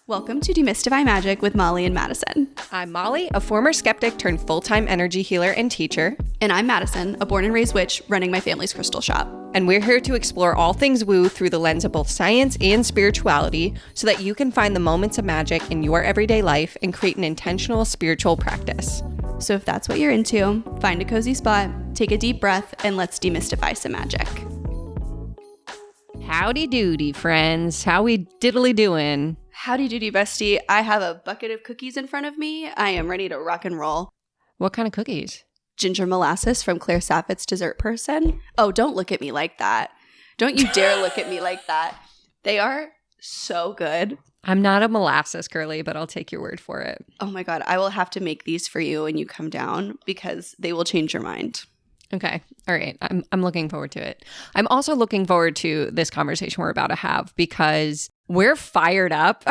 Welcome to Demystify Magic with Molly and Madison. I'm Molly, a former skeptic turned full-time energy healer and teacher. And I'm Madison, a born and raised witch running my family's crystal shop. And we're here to explore all things woo through the lens of both science and spirituality so that you can find the moments of magic in your everyday life and create an intentional spiritual practice. So if that's what you're into, find a cozy spot, take a deep breath, and let's demystify some magic. Howdy doody, friends. How we diddly doing? Howdy doody, bestie. I have a bucket of cookies in front of me. I am ready to rock and roll. What kind of cookies? Ginger molasses from Claire Saffit's Dessert Person. Oh, don't look at me like that. Don't you dare look at me like that. They are so good. I'm not a molasses girly, but I'll take your word for it. Oh my God. I will have to make these for you when you come down because they will change your mind. Okay. All right. I'm looking forward to it. I'm also looking forward to this conversation we're about to have because we're fired up.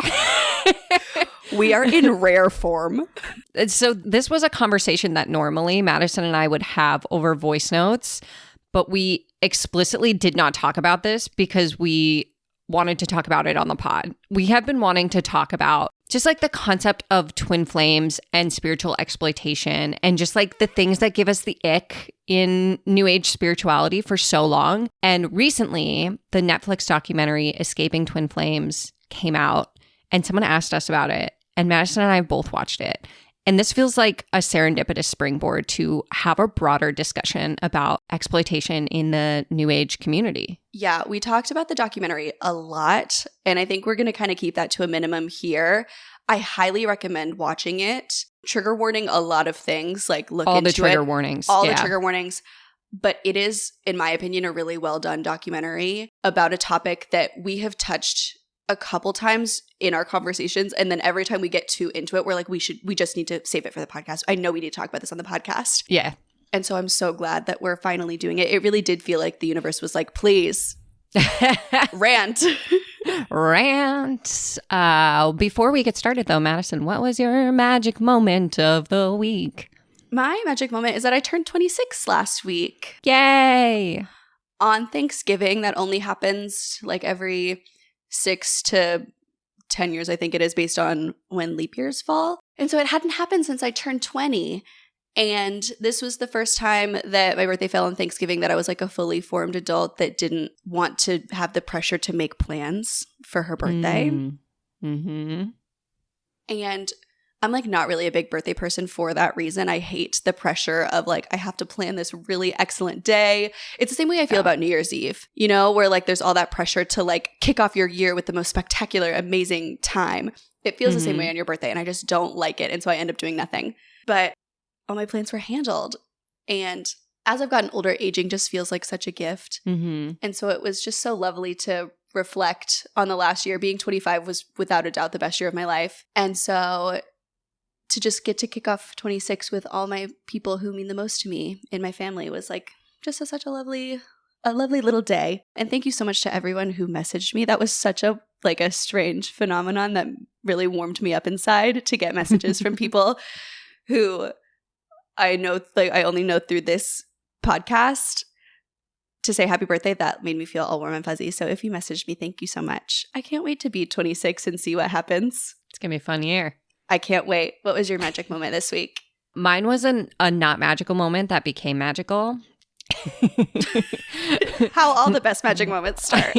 We are in rare form. So this was a conversation that normally Madison and I would have over voice notes, but we explicitly did not talk about this because we wanted to talk about it on the pod. We have been wanting to talk about just like the concept of twin flames and spiritual exploitation and just like the things that give us the ick in New Age spirituality for so long. And recently, the Netflix documentary Escaping Twin Flames came out and someone asked us about it. And Madison and I both watched it. And this feels like a serendipitous springboard to have a broader discussion about exploitation in the New Age community. Yeah, we talked about the documentary a lot, and I think we're going to kind of keep that to a minimum here. I highly recommend watching it. Trigger warning, a lot of things, like look all into the trigger it. warnings. All the trigger warnings. But it is, in my opinion, a really well done documentary about a topic that we have touched a couple times in our conversations, and then every time we get too into it, we're like, we just need to save it for the podcast. I know we need to talk about this on the podcast. Yeah. And so I'm so glad that we're finally doing it. It really did feel like the universe was like, please, rant. Rant. Before we get started though, Madison, what was your magic moment of the week? My magic moment is that I turned 26 last week. Yay. On Thanksgiving. That only happens like every 6 to 10 years, I think it is, based on when leap years fall. And so it hadn't happened since I turned 20. And this was the first time that my birthday fell on Thanksgiving that I was like a fully formed adult that didn't want to have the pressure to make plans for her birthday. Mm-hmm. And I'm like not really a big birthday person for that reason. I hate the pressure of like, I have to plan this really excellent day. It's the same way I feel about New Year's Eve, you know, where like there's all that pressure to like kick off your year with the most spectacular, amazing time. It feels the same way on your birthday and I just don't like it. And so I end up doing nothing. But all my plans were handled. And as I've gotten older, aging just feels like such a gift. Mm-hmm. And so it was just so lovely to reflect on the last year. Being 25 was without a doubt the best year of my life. And so to just get to kick off 26 with all my people who mean the most to me in my family was like just such a lovely little day. And thank you so much to everyone who messaged me. That was such a strange phenomenon that really warmed me up inside to get messages from people who I know, like I only know through this podcast to say happy birthday. That made me feel all warm and fuzzy. So if you messaged me, thank you so much. I can't wait to be 26 and see what happens. It's going to be a fun year. I can't wait. What was your magic moment this week? Mine was a not magical moment that became magical. How all the best magic moments start.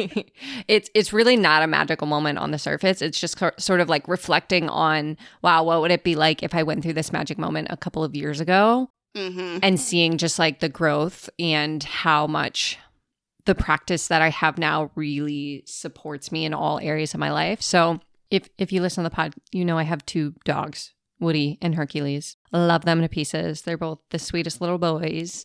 It's really not a magical moment on the surface. It's just sort of like reflecting on, wow, what would it be like if I went through this magic moment a couple of years ago? Mm-hmm. And seeing just like the growth and how much the practice that I have now really supports me in all areas of my life. So if you listen to the pod, you know I have 2 dogs, Woody and Hercules. Love them to pieces. They're both the sweetest little boys.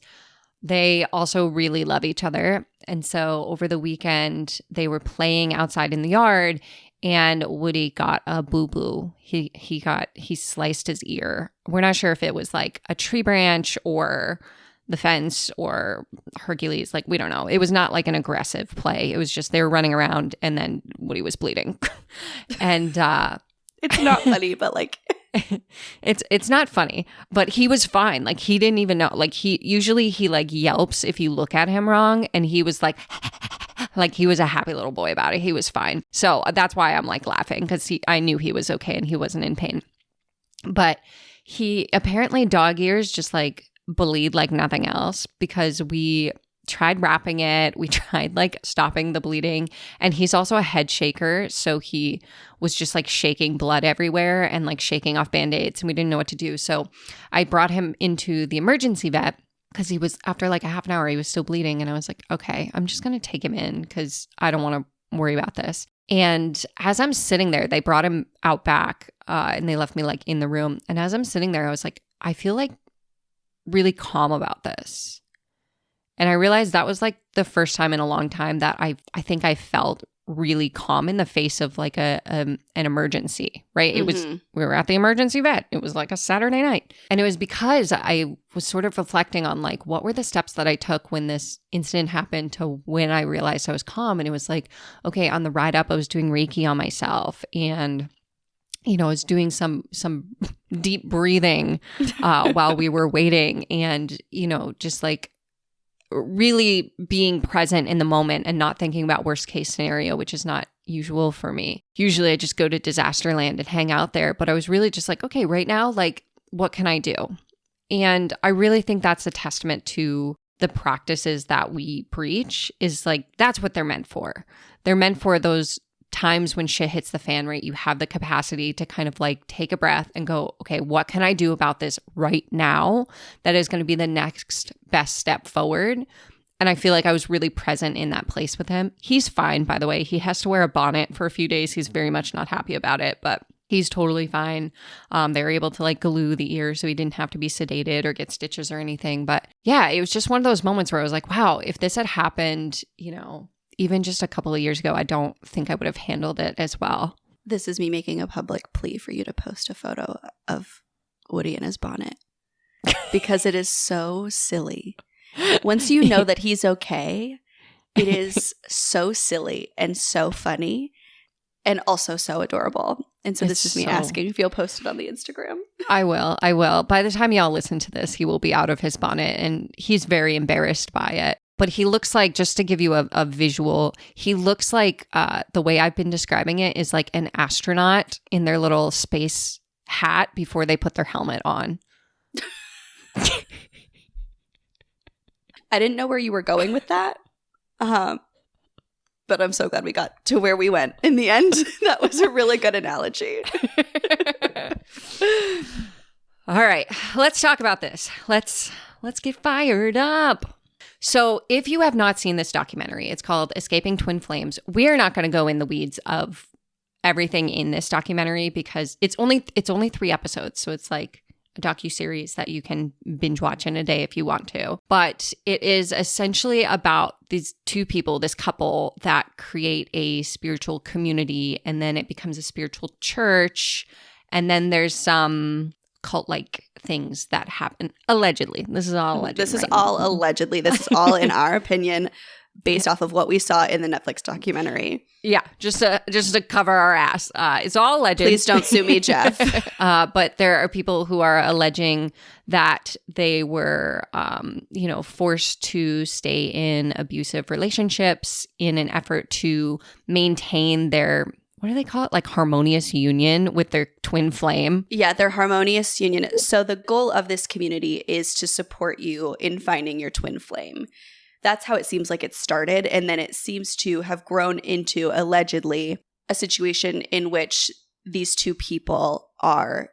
They also really love each other. And so over the weekend, they were playing outside in the yard and Woody got a boo-boo. He sliced his ear. We're not sure if it was like a tree branch or the fence or Hercules. Like, we don't know. It was not like an aggressive play. It was just they were running around and then Woody was bleeding. And it's not funny, but like It's not funny, but he was fine. Like he didn't even know. Like he like yelps if you look at him wrong, and he was like like he was a happy little boy about it. He was fine. So that's why I'm like laughing, because I knew he was okay and he wasn't in pain. But he apparently, dog ears just like bleed like nothing else, because we tried wrapping it. We tried like stopping the bleeding, and he's also a head shaker. So he was just like shaking blood everywhere and like shaking off Band-Aids, and we didn't know what to do. So I brought him into the emergency vet, because he was, after like a half an hour, he was still bleeding. And I was like, okay, I'm just going to take him in because I don't want to worry about this. And as I'm sitting there, they brought him out back and they left me like in the room. And as I'm sitting there, I was like, I feel like really calm about this. And I realized that was like the first time in a long time that I think I felt really calm in the face of like an emergency, right? It was, we were at the emergency vet. It was like a Saturday night. And it was because I was sort of reflecting on like, what were the steps that I took when this incident happened to when I realized I was calm. And it was like, okay, on the ride up, I was doing Reiki on myself, and I was doing some deep breathing while we were waiting, and just like really being present in the moment and not thinking about worst case scenario, which is not usual for me. Usually I just go to disaster land and hang out there, but I was really just like, okay, right now, like, what can I do? And I really think that's a testament to the practices that we preach, is like, that's what they're meant for. They're meant for those times when shit hits the fan, right? You have the capacity to kind of like take a breath and go, okay, what can I do about this right now that is going to be the next best step forward? And I feel like I was really present in that place with him. He's fine, by the way. He has to wear a bonnet for a few days. He's very much not happy about it, but he's totally fine. They were able to like glue the ear so he didn't have to be sedated or get stitches or anything. But yeah, it was just one of those moments where I was like, wow, if this had happened, even just a couple of years ago, I don't think I would have handled it as well. This is me making a public plea for you to post a photo of Woody in his bonnet, because it is so silly. Once you know that he's okay, it is so silly and so funny and also so adorable. And so this is me asking if you'll post it on the Instagram. I will. By the time y'all listen to this, he will be out of his bonnet, and he's very embarrassed by it. But he looks like, just to give you a visual, he looks like, the way I've been describing it is like an astronaut in their little space hat before they put their helmet on. I didn't know where you were going with that. But I'm so glad we got to where we went in the end. That was a really good analogy. All right, let's talk about this. Let's get fired up. So if you have not seen this documentary, it's called Escaping Twin Flames. We are not going to go in the weeds of everything in this documentary, because it's only 3 episodes. So it's like a docuseries that you can binge watch in a day if you want to. But it is essentially about these two people, this couple, that create a spiritual community, and then it becomes a spiritual church. And then there's some cult-like things that happen. Allegedly. This is all alleged. This is all allegedly. This is all, in our opinion, based off of what we saw in the Netflix documentary. Yeah, just to cover our ass. It's all alleged. Please don't sue me, Jeff. But there are people who are alleging that they were, forced to stay in abusive relationships in an effort to maintain their, what do they call it? Like harmonious union with their twin flame. Yeah, their harmonious union. So the goal of this community is to support you in finding your twin flame. That's how it seems like it started. And then it seems to have grown into, allegedly, a situation in which these two people are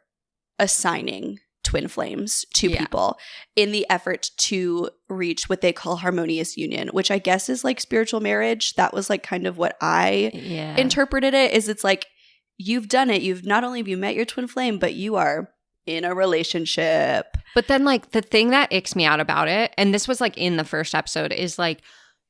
assigning twin flames to people in the effort to reach what they call harmonious union, which I guess is like spiritual marriage. That was like kind of what I interpreted it, is it's like, you've done it. You've not only have you met your twin flame, but you are in a relationship. But then like the thing that icks me out about it, and this was like in the first episode, is like,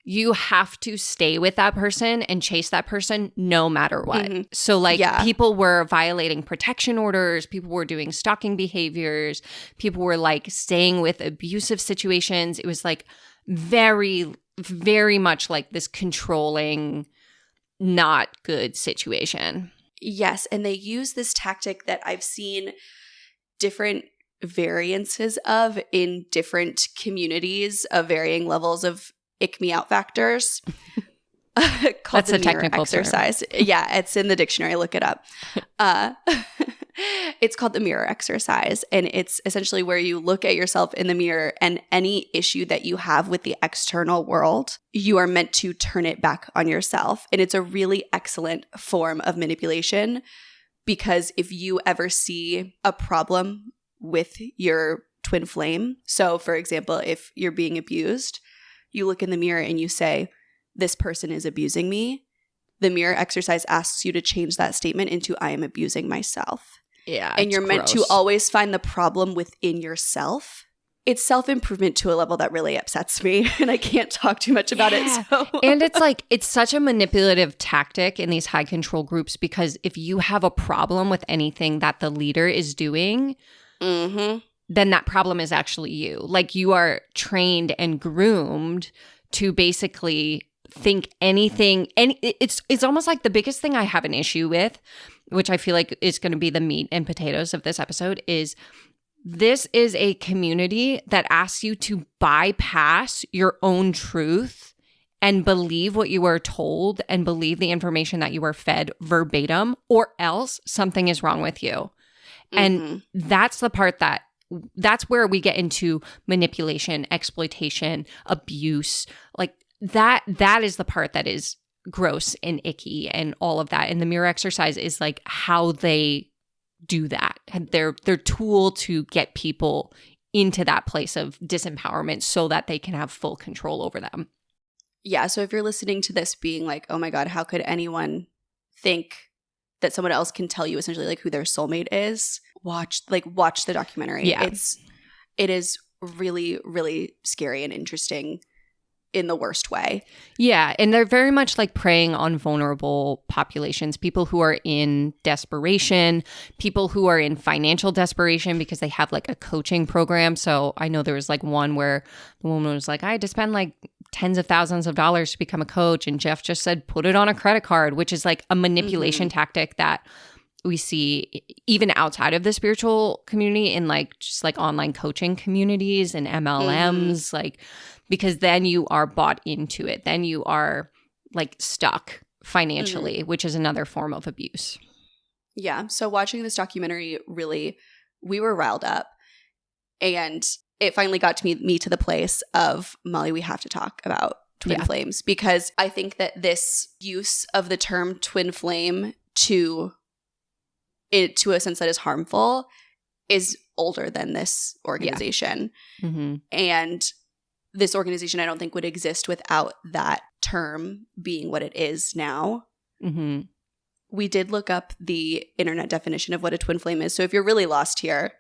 you have to stay with that person and chase that person no matter what. Mm-hmm. So like people were violating protection orders, people were doing stalking behaviors, people were like staying with abusive situations. It was like very, very much like this controlling, not good situation. Yes, and they use this tactic that I've seen different variances of in different communities of varying levels of ick me out factors. Called That's the a mirror technical exercise. term. Yeah, it's in the dictionary. Look it up. It's called the mirror exercise. And it's essentially where you look at yourself in the mirror, and any issue that you have with the external world, you are meant to turn it back on yourself. And it's a really excellent form of manipulation, because if you ever see a problem with your twin flame, so for example, if you're being abused, you look in the mirror and you say, this person is abusing me. The mirror exercise asks you to change that statement into, I am abusing myself. Yeah. And you're meant to always find the problem within yourself. It's self-improvement to a level that really upsets me, and I can't talk too much about it. So. And it's like, it's such a manipulative tactic in these high control groups, because if you have a problem with anything that the leader is doing, then that problem is actually you. Like, you are trained and groomed to basically think anything. It's almost like the biggest thing I have an issue with, which I feel like is going to be the meat and potatoes of this episode, is this is a community that asks you to bypass your own truth and believe what you were told and believe the information that you were fed verbatim, or else something is wrong with you. And that's the part that's where we get into manipulation, exploitation, abuse. Like that is the part that is gross and icky and all of that. And the mirror exercise is like how they do that. And their tool to get people into that place of disempowerment so that they can have full control over them. Yeah. So if you're listening to this being like, oh my God, how could anyone think that someone else can tell you essentially like who their soulmate is? Watch the documentary. Yeah. It is really, really scary and interesting in the worst way. Yeah. And they're very much like preying on vulnerable populations, people who are in desperation, people who are in financial desperation because they have like a coaching program. So I know there was like one where the woman was like, I had to spend like tens of thousands of dollars to become a coach. And Jeff just said, put it on a credit card, which is like a manipulation tactic that we see even outside of the spiritual community in like just like online coaching communities and MLMs, like, because then you are bought into it. Then you are like stuck financially, which is another form of abuse. Yeah. So watching this documentary, really, we were riled up, and it finally got to me to the place of, Molly, we have to talk about twin flames, because I think that this use of the term twin flame to a sense that is harmful is older than this organization. And this organization, I don't think, would exist without that term being what it is now. We did look up the internet definition of what a twin flame is. So if you're really lost here,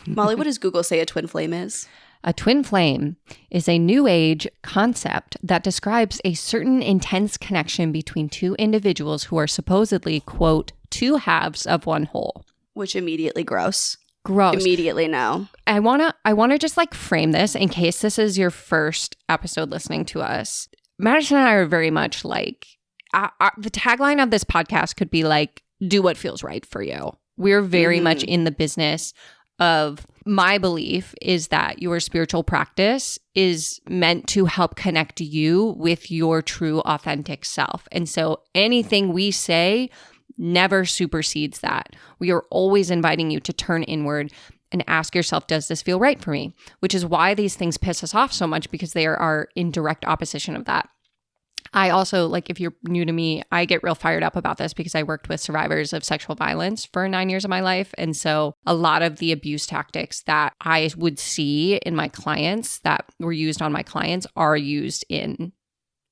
Molly, what does Google say a twin flame is? A twin flame is a new age concept that describes a certain intense connection between two individuals who are supposedly, quote, two halves of one whole. Which immediately gross. Immediately no. I wanna just like frame this in case this is your first episode listening to us. Madison and I are very much like, the tagline of this podcast could be like, do what feels right for you. We're very much in the business of, my belief is that your spiritual practice is meant to help connect you with your true authentic self. And so anything we say never supersedes that. We are always inviting you to turn inward and ask yourself, does this feel right for me? Which is why these things piss us off so much, because they are in direct opposition of that. I also, like, if you're new to me, I get real fired up about this because I worked with survivors of sexual violence for 9 years of my life. And so a lot of the abuse tactics that I would see in my clients that were used on my clients are used in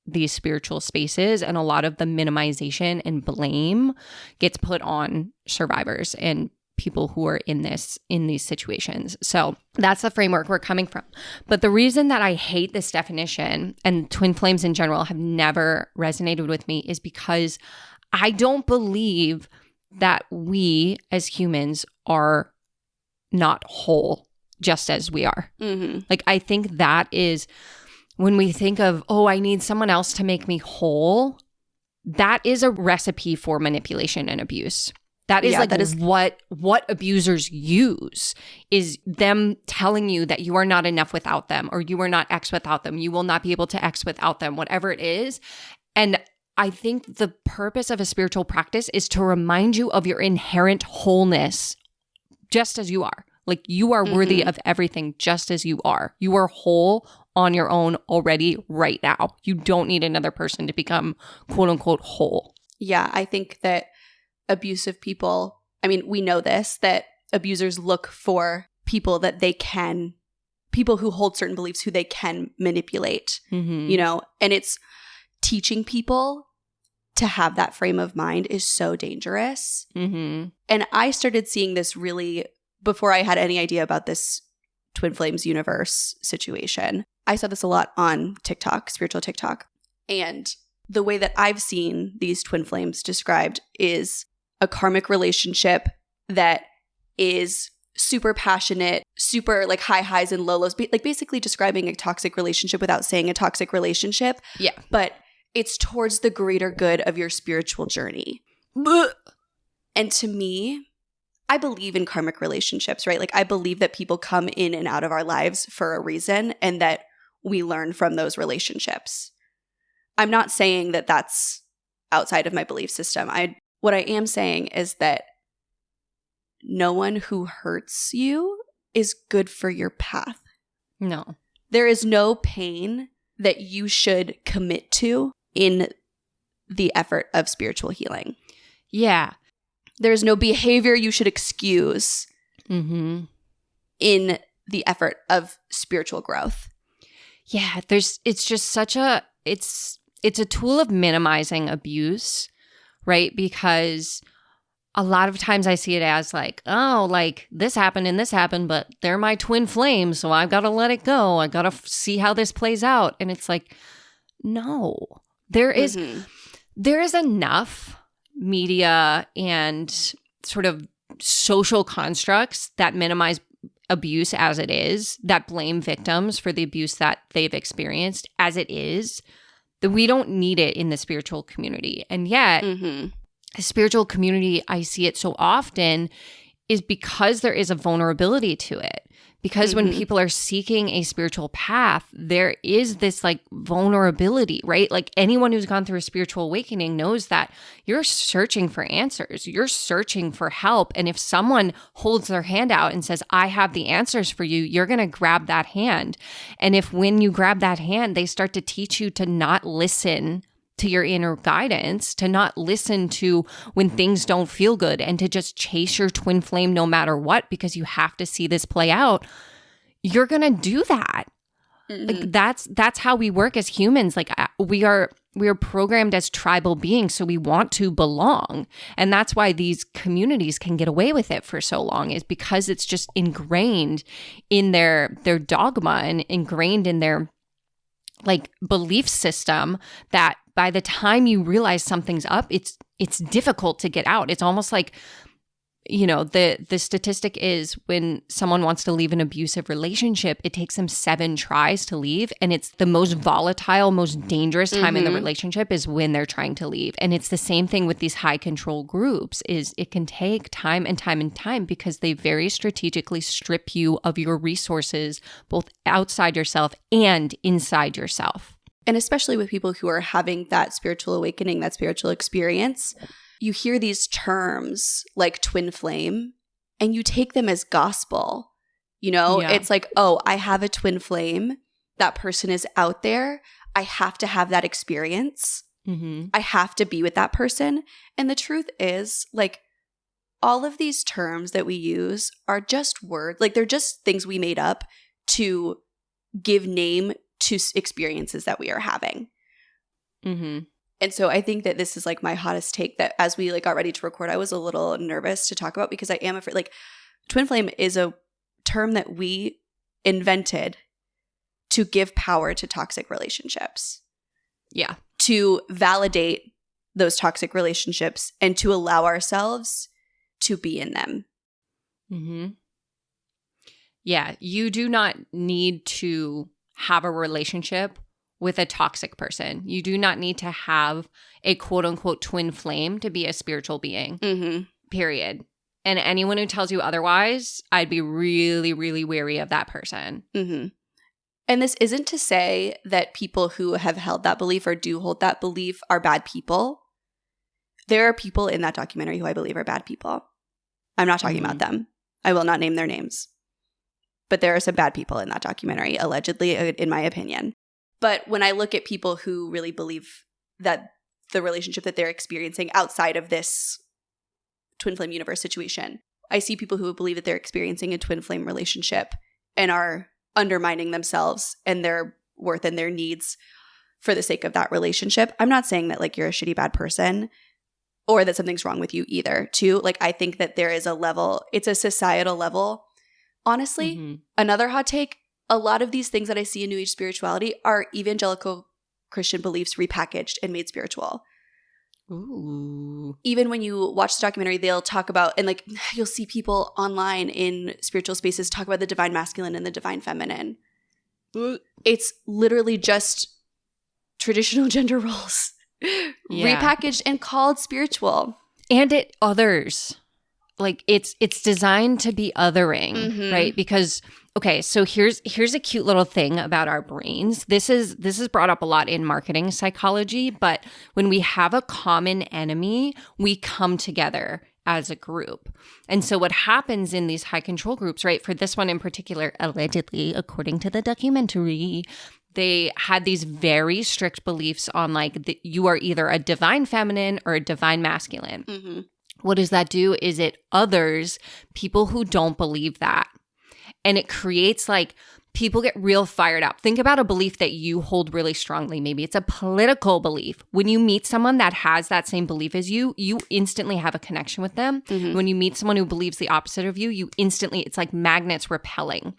these spiritual spaces, and a lot of the minimization and blame gets put on survivors and people who are in these situations. So that's the framework we're coming from. But the reason that I hate this definition, and twin flames in general have never resonated with me, is because I don't believe that we as humans are not whole just as we are. Like, I think that is, when we think of, oh, I need someone else to make me whole, that is a recipe for manipulation and abuse. That is that is what abusers use, is them telling you that you are not enough without them, or you are not X without them. You will not be able to X without them, whatever it is. And I think the purpose of a spiritual practice is to remind you of your inherent wholeness, just as you are. Like, you are worthy of everything just as you are. You are whole on your own already right now. You don't need another person to become quote unquote whole. Yeah, I think that abusive people, I mean, we know this, that abusers look for people who hold certain beliefs who they can manipulate, you know, and it's teaching people to have that frame of mind is so dangerous. And I started seeing this really before I had any idea about this Twin Flames universe situation. I saw this a lot on TikTok, spiritual TikTok. And the way that I've seen these twin flames described is a karmic relationship that is super passionate, super like high highs and low lows, like basically describing a toxic relationship without saying a toxic relationship. Yeah. But it's towards the greater good of your spiritual journey. And to me, I believe in karmic relationships, right? Like, I believe that people come in and out of our lives for a reason and that we learn from those relationships. I'm not saying that that's outside of my belief system. What I am saying is that no one who hurts you is good for your path. No. There is no pain that you should commit to in the effort of spiritual healing. Yeah. There's no behavior you should excuse in the effort of spiritual growth. Yeah, it's just such it's a tool of minimizing abuse, right? Because a lot of times I see it as like, oh, like this happened and this happened, but they're my twin flames, so I've got to let it go. I got to see how this plays out. And it's like, no, there is enough media and sort of social constructs that minimize abuse as it is, that blame victims for the abuse that they've experienced as it is, that we don't need it in the spiritual community. And yet, the spiritual community, I see it so often, is because there is a vulnerability to it. Because when people are seeking a spiritual path, there is this like vulnerability, right? Like, anyone who's gone through a spiritual awakening knows that you're searching for answers. You're searching for help. And if someone holds their hand out and says, I have the answers for you, you're going to grab that hand. And if when you grab that hand, they start to teach you to not listen to your inner guidance, to not listen to when things don't feel good, and to just chase your twin flame no matter what, because you have to see this play out, you're going to do that. Like, that's how we work as humans. Like, we are programmed as tribal beings, so we want to belong. And that's why these communities can get away with it for so long, is because it's just ingrained in their dogma and ingrained in their like belief system, that by the time you realize something's up, it's difficult to get out. It's almost like, you know, the statistic is when someone wants to leave an abusive relationship, it takes them 7 tries to leave. And it's the most volatile, most dangerous time in the relationship is when they're trying to leave. And it's the same thing with these high control groups, is it can take time and time and time, because they very strategically strip you of your resources, both outside yourself and inside yourself. And especially with people who are having that spiritual awakening, that spiritual experience, you hear these terms like twin flame and you take them as gospel. You know, It's like, oh, I have a twin flame. That person is out there. I have to have that experience. I have to be with that person. And the truth is, like, all of these terms that we use are just words. Like, they're just things we made up to give name to experiences that we are having. And so I think that this is like my hottest take, that as we like got ready to record, I was a little nervous to talk about, because I am afraid, like, twin flame is a term that we invented to give power to toxic relationships. Yeah. To validate those toxic relationships and to allow ourselves to be in them. Yeah. You do not need to have a relationship with a toxic person. You do not need to have a quote unquote twin flame to be a spiritual being. period. And anyone who tells you otherwise, I'd be really, really wary of that person. Mm-hmm. And this isn't to say that people who have held that belief or do hold that belief are bad people. There are people in that documentary who I believe are bad people. I'm not talking about them. I will not name their names. But there are some bad people in that documentary, allegedly, in my opinion. But when I look at people who really believe that the relationship that they're experiencing outside of this twin flame universe situation, I see people who believe that they're experiencing a twin flame relationship and are undermining themselves and their worth and their needs for the sake of that relationship. I'm not saying that like you're a shitty bad person or that something's wrong with you either, too. Like I think that there is a level, it's a societal level. Honestly, another hot take, a lot of these things that I see in New Age spirituality are evangelical Christian beliefs repackaged and made spiritual. Ooh. Even when you watch the documentary, they'll talk about, and like you'll see people online in spiritual spaces talk about the divine masculine and the divine feminine. It's literally just traditional gender roles repackaged and called spiritual. And it others. Like it's designed to be othering, right? Because okay, so here's a cute little thing about our brains. This is brought up a lot in marketing psychology, but when we have a common enemy, we come together as a group. And so what happens in these high control groups, right? For this one in particular, allegedly, according to the documentary, they had these very strict beliefs on like you are either a divine feminine or a divine masculine. What does that do is it others people who don't believe that. And it creates like people get real fired up. Think about a belief that you hold really strongly. Maybe it's a political belief. When you meet someone that has that same belief as you, you instantly have a connection with them. When you meet someone who believes the opposite of you, you instantly, it's like magnets repelling.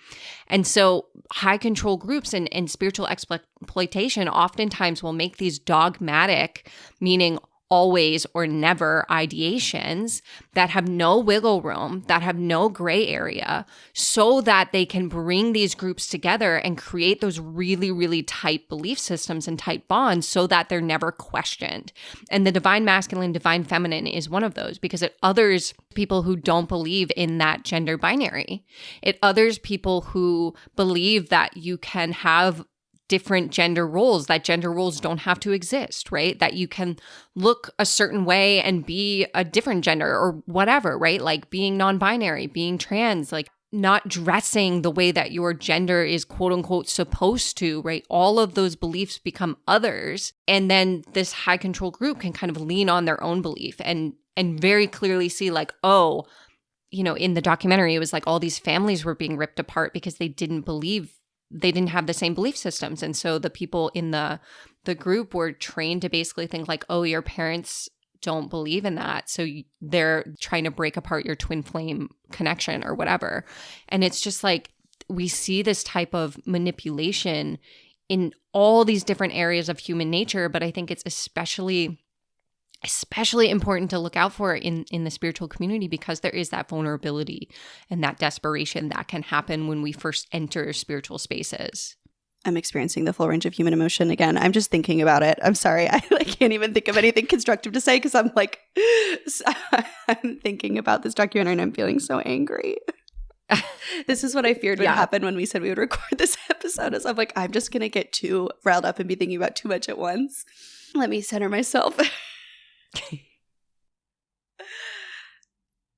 And so high control groups and spiritual exploitation oftentimes will make these dogmatic, meaning always or never ideations that have no wiggle room, that have no gray area, so that they can bring these groups together and create those really, really tight belief systems and tight bonds so that they're never questioned. And the divine masculine, divine feminine is one of those because it others people who don't believe in that gender binary. It others people who believe that you can have different gender roles, that gender roles don't have to exist, right? That you can look a certain way and be a different gender or whatever, right? Like being non-binary, being trans, like not dressing the way that your gender is quote unquote supposed to, right? All of those beliefs become others. And then this high control group can kind of lean on their own belief and very clearly see like, oh, you know, in the documentary, it was like all these families were being ripped apart because they didn't have the same belief systems. And so the people in the group were trained to basically think like, oh, your parents don't believe in that. So they're trying to break apart your twin flame connection or whatever. And it's just like, we see this type of manipulation in all these different areas of human nature. But I think it's especially important to look out for in the spiritual community because there is that vulnerability and that desperation that can happen when we first enter spiritual spaces. I'm experiencing the full range of human emotion again. I'm just thinking about it. I'm sorry. I can't even think of anything constructive to say because I'm like, I'm thinking about this documentary and I'm feeling so angry. This is what I feared would happen when we said we would record this episode. Is I'm like, I'm just going to get too riled up and be thinking about too much at once. Let me center myself.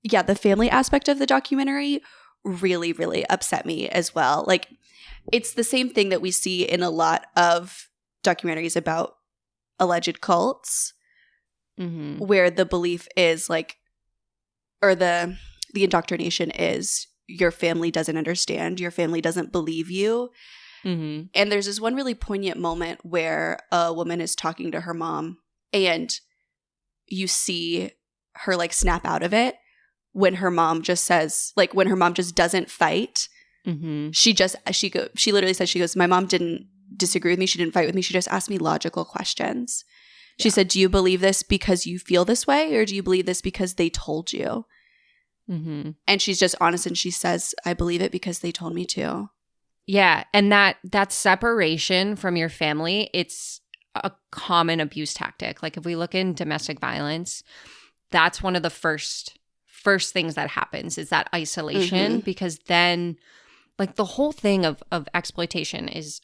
Yeah, the family aspect of the documentary really, really upset me as well. Like, it's the same thing that we see in a lot of documentaries about alleged cults, where the belief is like, or the indoctrination is your family doesn't understand, your family doesn't believe you. And there's this one really poignant moment where a woman is talking to her mom and you see her like snap out of it when her mom just says, like when her mom just doesn't fight. She literally says, she goes, my mom didn't disagree with me. She didn't fight with me. She just asked me logical questions. She said, do you believe this because you feel this way? Or do you believe this because they told you? And she's just honest and she says, I believe it because they told me to. Yeah. And that separation from your family, it's a common abuse tactic. Like if we look in domestic violence, that's one of the first first things that happens is that isolation, because then like the whole thing of exploitation is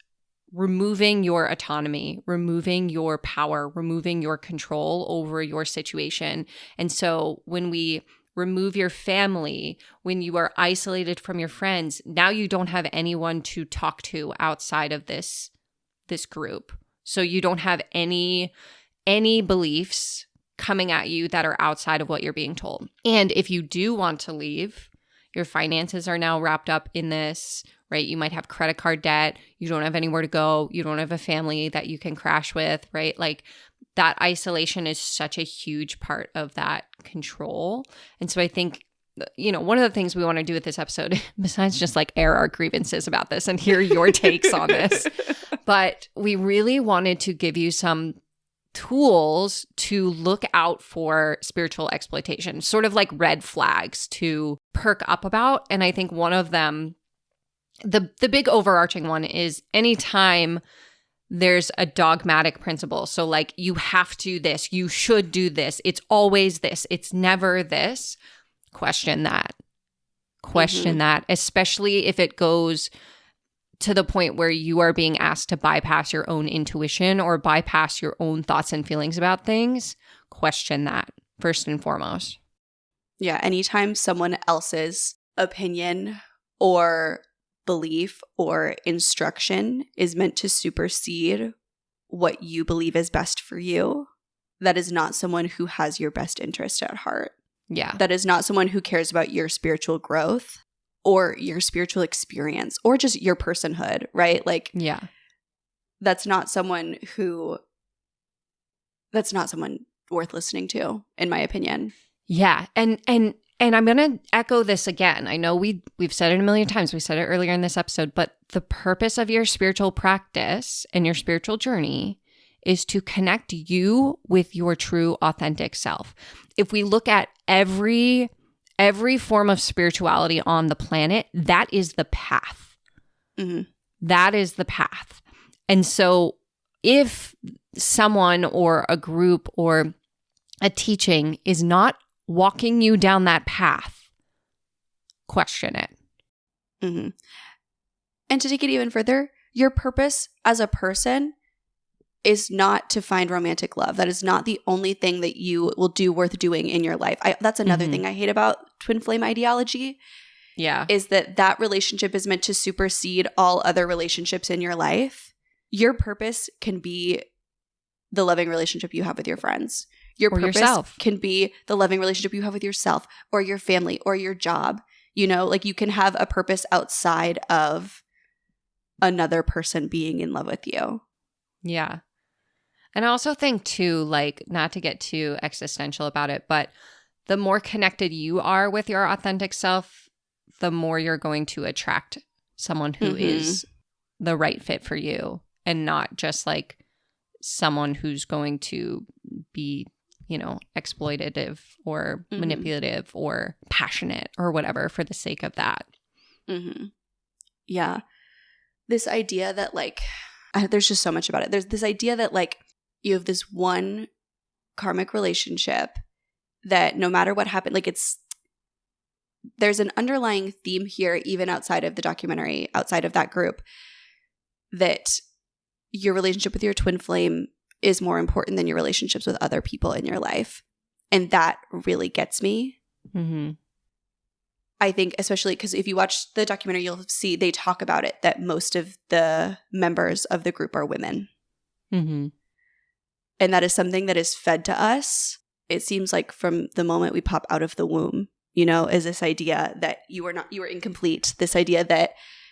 removing your autonomy, removing your power, removing your control over your situation. And so when we remove your family, when you are isolated from your friends, now you don't have anyone to talk to outside of this group. So you don't have any beliefs coming at you that are outside of what you're being told. And if you do want to leave, your finances are now wrapped up in this, right? You might have credit card debt. You don't have anywhere to go. You don't have a family that you can crash with, right? Like that isolation is such a huge part of that control. And so I think, one of the things we want to do with this episode, besides just like air our grievances about this and hear your takes on this, but we really wanted to give you some tools to look out for spiritual exploitation, sort of like red flags to perk up about. And I think one of them, the big overarching one, is anytime there's a dogmatic principle. So like you have to this, you should do this, it's always this, it's never this. Question that. Question that, especially if it goes to the point where you are being asked to bypass your own intuition or bypass your own thoughts and feelings about things. Question that first and foremost. Yeah, anytime someone else's opinion or belief or instruction is meant to supersede what you believe is best for you, that is not someone who has your best interest at heart. Yeah. That is not someone who cares about your spiritual growth or your spiritual experience or just your personhood, right? Like, yeah, that's not someone worth listening to, in my opinion. Yeah. And I'm going to echo this again. I know we've said it a million times. We said it earlier in this episode, but the purpose of your spiritual practice and your spiritual journey is to connect you with your true authentic self. If we look at every form of spirituality on the planet, that is the path. That is the path. And so if someone or a group or a teaching is not walking you down that path, question it. And to take it even further, your purpose as a person is not to find romantic love. That is not the only thing that you will do worth doing in your life. That's another thing I hate about twin flame ideology. Yeah. Is that relationship is meant to supersede all other relationships in your life. Your purpose can be the loving relationship you have with your friends. Your purpose yourself. Can be the loving relationship you have with yourself or your family or your job. Like you can have a purpose outside of another person being in love with you. Yeah. And I also think too, like, not to get too existential about it, but the more connected you are with your authentic self, the more you're going to attract someone who is the right fit for you and not just like someone who's going to be, exploitative or manipulative or passionate or whatever for the sake of that. Yeah. This idea that like, there's just so much about it. There's this idea that like you have this one karmic relationship that no matter what happened, like there's an underlying theme here, even outside of the documentary, outside of that group, that your relationship with your twin flame is more important than your relationships with other people in your life. And that really gets me. I think especially because if you watch the documentary, you'll see they talk about it, that most of the members of the group are women. And that is something that is fed to us. It seems like from the moment we pop out of the womb, is this idea that you are incomplete. This idea that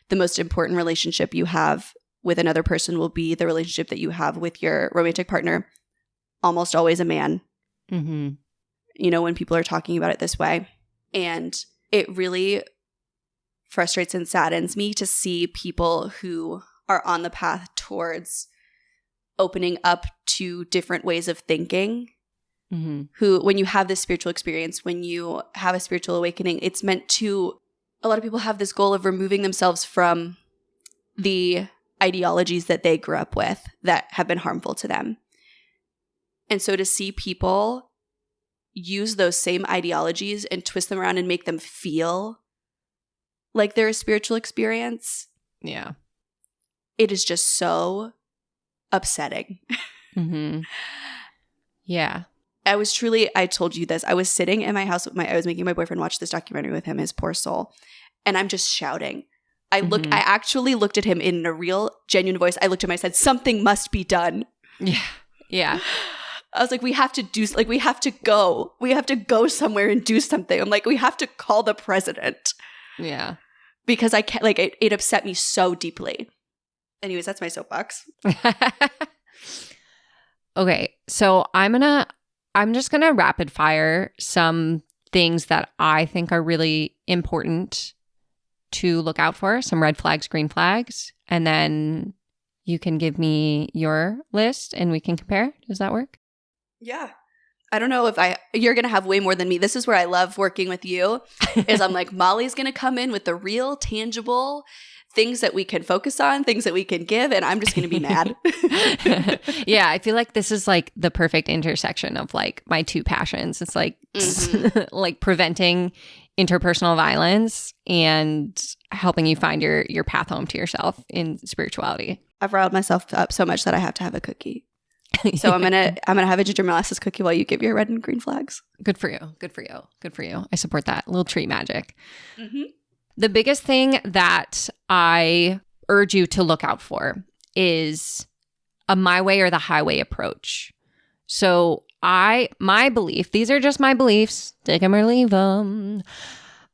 the most important relationship you have with another person will be the relationship that you have with your romantic partner, almost always a man. When people are talking about it this way. And it really frustrates and saddens me to see people who are on the path towards opening up to different ways of thinking, who, when you have this spiritual experience, when you have a spiritual awakening, it's meant to, a lot of people have this goal of removing themselves from the ideologies that they grew up with that have been harmful to them. And so to see people use those same ideologies and twist them around and make them feel like they're a spiritual experience. Yeah. It is just so upsetting. Mm-hmm. Yeah. I told you this. I was sitting in my house I was making my boyfriend watch this documentary with him, his poor soul. And I'm just shouting. I actually looked at him in a real, genuine voice. I looked at him, I said, something must be done. Yeah. Yeah. I was like, we have to go. We have to go somewhere and do something. I'm like, we have to call the president. Yeah. Because I can't, like, it upset me so deeply. Anyways, that's my soapbox. Okay. So I'm just going to rapid fire some things that I think are really important to look out for, some red flags, green flags, and then you can give me your list and we can compare. Does that work? Yeah. I don't know if you're going to have way more than me. This is where I love working with you, is I'm like, Molly's going to come in with the real, tangible things that we can focus on, things that we can give, and I'm just going to be mad. Yeah, I feel like this is like the perfect intersection of like my two passions. It's like like preventing interpersonal violence and helping you find your path home to yourself in spirituality. I've riled myself up so much that I have to have a cookie. So I'm gonna have a ginger molasses cookie while you give your red and green flags. Good for you. Good for you. Good for you. I support that. A little treat magic. Mm-hmm. The biggest thing that I urge you to look out for is a my way or the highway approach. So my belief, these are just my beliefs, take them or leave them,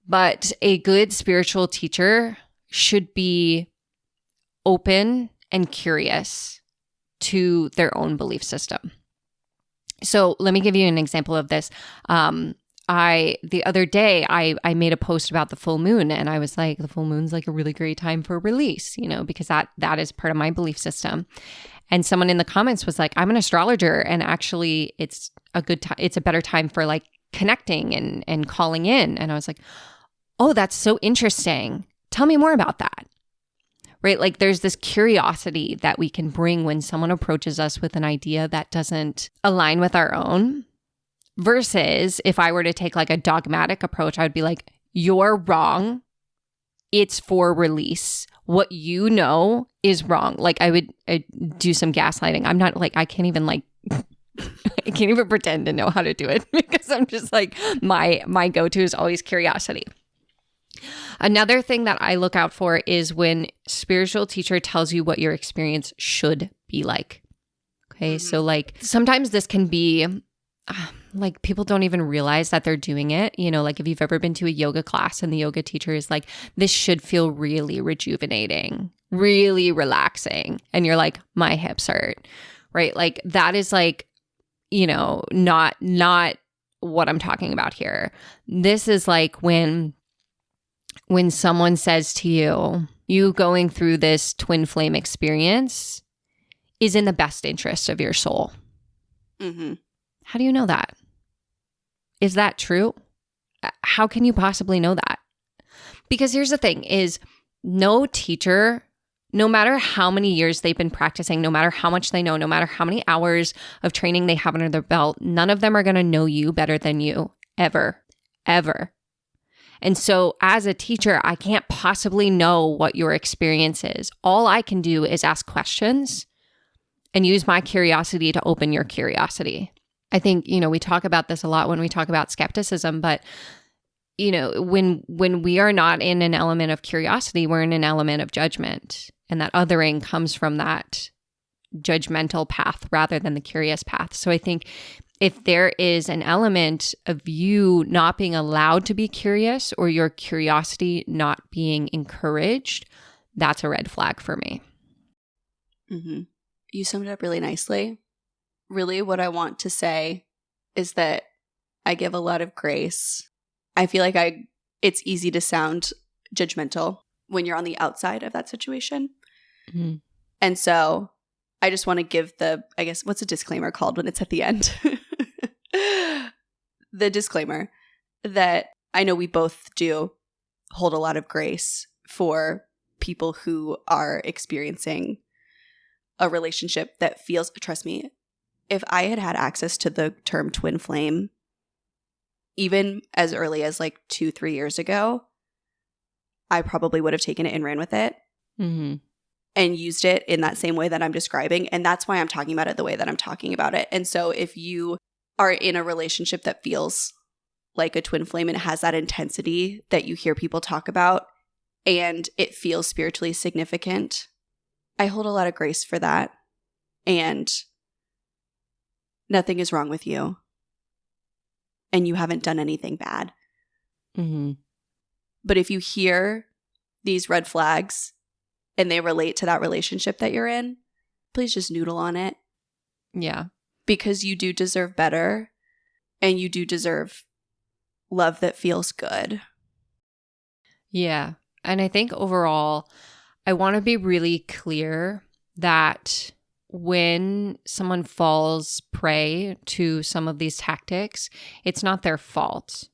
but a good spiritual teacher should be open and curious to their own belief system. So let me give you an example of this. The other day, I made a post about the full moon, and I was like, the full moon's like a really great time for release, because that is part of my belief system. And someone in the comments was like, I'm an astrologer, and actually it's a good time. It's a better time for like connecting and calling in. And I was like, oh, that's so interesting. Tell me more about that. Right? Like there's this curiosity that we can bring when someone approaches us with an idea that doesn't align with our own. Versus if I were to take like a dogmatic approach, I would be like, you're wrong. It's for release. What you know is wrong. Like I'd do some gaslighting. I'm not like, I can't even pretend to know how to do it because I'm just like, my go-to is always curiosity. Another thing that I look out for is when spiritual teacher tells you what your experience should be like. Okay. Mm-hmm. So like sometimes this can be like people don't even realize that they're doing it. Like if you've ever been to a yoga class and the yoga teacher is like, this should feel really rejuvenating, really relaxing. And you're like, my hips hurt, right? Like that is like, not what I'm talking about here. This is like when someone says to you going through this twin flame experience is in the best interest of your soul. Mm-hmm. How do you know that? Is that true? How can you possibly know that? Because here's the thing is no teacher, no matter how many years they've been practicing, no matter how much they know, no matter how many hours of training they have under their belt, none of them are going to know you better than you ever, ever. And so as a teacher, I can't possibly know what your experience is. All I can do is ask questions and use my curiosity to open your curiosity. I think, we talk about this a lot when we talk about skepticism, but, when we are not in an element of curiosity, we're in an element of judgment. And that othering comes from that judgmental path rather than the curious path. So I think if there is an element of you not being allowed to be curious or your curiosity not being encouraged, that's a red flag for me. Mm-hmm. You summed it up really nicely. Really, what I want to say is that I give a lot of grace. I feel like it's easy to sound judgmental when you're on the outside of that situation. Mm-hmm. And so I just want to give what's a disclaimer called when it's at the end? The disclaimer that I know we both do hold a lot of grace for people who are experiencing a relationship that feels, trust me, if I had access to the term twin flame even as early as like 2-3 years ago, I probably would have taken it and ran with it and used it in that same way that I'm describing. And that's why I'm talking about it the way that I'm talking about it. And so if you are in a relationship that feels like a twin flame and it has that intensity that you hear people talk about and it feels spiritually significant, I hold a lot of grace for that. And nothing is wrong with you. And you haven't done anything bad. But if you hear these red flags and they relate to that relationship that you're in, please just noodle on it. Yeah. Because you do deserve better and you do deserve love that feels good. Yeah. And I think overall, I want to be really clear that when someone falls prey to some of these tactics, it's not their fault.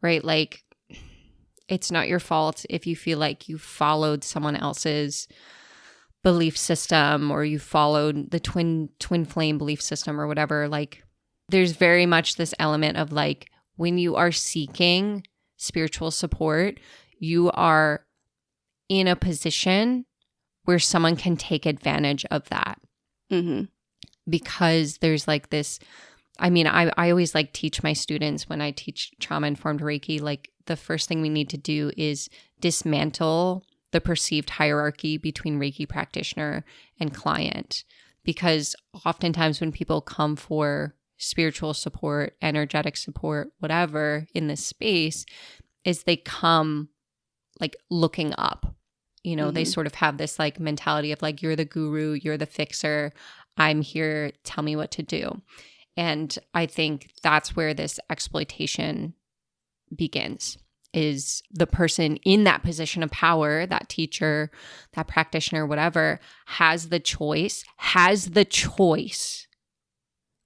Right? Like, it's not your fault if you feel like you followed someone else's belief system or you followed the twin flame belief system or whatever. Like, there's very much this element of like, when you are seeking spiritual support, you are in a position where someone can take advantage of that. Because there's like this, I mean, I always like teach my students when I teach trauma-informed Reiki, like the first thing we need to do is dismantle the perceived hierarchy between Reiki practitioner and client. Because oftentimes when people come for spiritual support, energetic support, whatever in this space, is they come like looking up. You know, they sort of have this like mentality of like, you're the guru, you're the fixer, I'm here, tell me what to do. And I think that's where this exploitation begins, is the person in that position of power, that teacher, that practitioner, whatever, has the choice.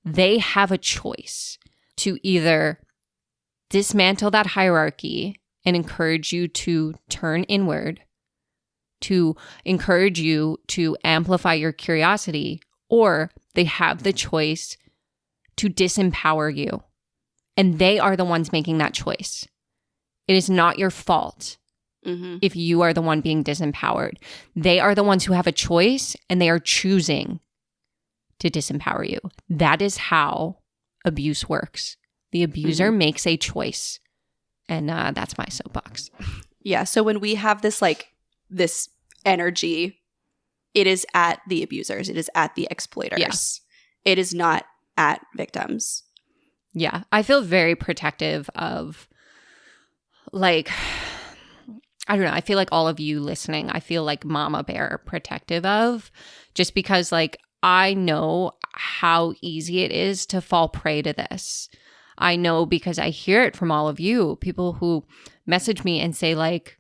They have a choice to either dismantle that hierarchy and encourage you to turn inward, to encourage you to amplify your curiosity, or they have the choice to disempower you. And they are the ones making that choice. It is not your fault if you are the one being disempowered. They are the ones who have a choice and they are choosing to disempower you. That is how abuse works. The abuser makes a choice. And that's my soapbox. Yeah. So when we have this like this energy, it is at the abusers. It is at the exploiters. Yeah. It is not at victims. Yeah. I feel very protective of like, I don't know. I feel like all of you listening, I feel like mama bear protective of, just because like I know how easy it is to fall prey to this. I know because I hear it from all of you, people who message me and say like,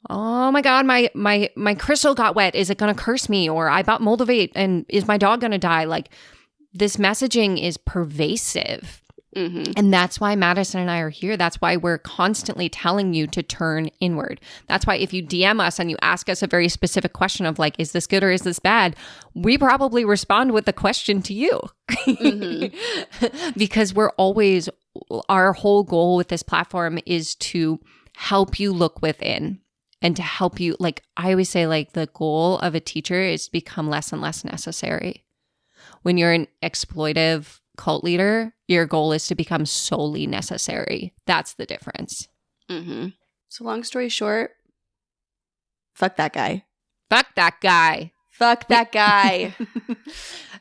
oh my God, my crystal got wet. Is it going to curse me? Or I bought Moldavate and is my dog going to die? Like, this messaging is pervasive. And that's why Madison and I are here. That's why we're constantly telling you to turn inward. That's why if you DM us and you ask us a very specific question of like, is this good or is this bad? We probably respond with the question to you. Because we're always, our whole goal with this platform is to help you look within and to help you. Like I always say, like the goal of a teacher is to become less and less necessary. When you're an exploitive cult leader, your goal is to become solely necessary. That's the difference. So long story short, fuck that guy. Fuck that guy. Fuck that guy.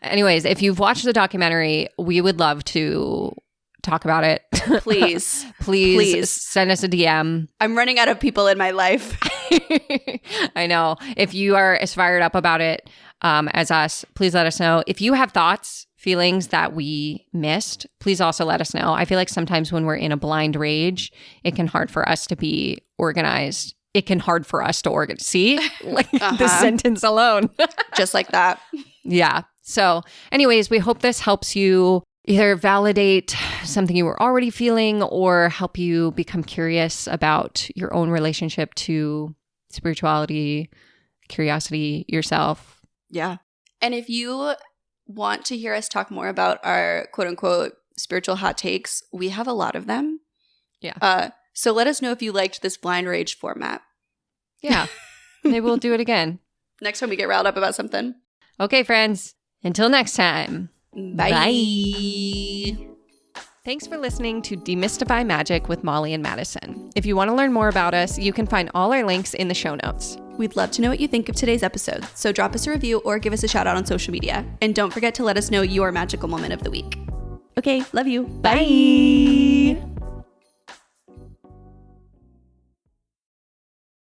Anyways, if you've watched the documentary, we would love to talk about it. Please. Please send us a DM. I'm running out of people in my life. I know. If you are as fired up about it as us, please let us know. If you have thoughts, feelings that we missed, please also let us know. I feel like sometimes when we're in a blind rage, it can hard for us to be organized. It can hard for us to organize. See? Like the sentence alone. Just like that. Yeah. So anyways, we hope this helps you either validate something you were already feeling or help you become curious about your own relationship to spirituality, curiosity, yourself. Yeah. And if you want to hear us talk more about our quote unquote spiritual hot takes. We have a lot of them. Yeah. So let us know if you liked this blind rage format. Yeah. Maybe we'll do it again. Next time we get riled up about something. Okay, friends. Until next time. Bye. Bye. Thanks for listening to Demystify Magic with Molly and Madison. If you want to learn more about us, you can find all our links in the show notes. We'd love to know what you think of today's episode, so drop us a review or give us a shout out on social media. And don't forget to let us know your magical moment of the week. Okay, love you. Bye.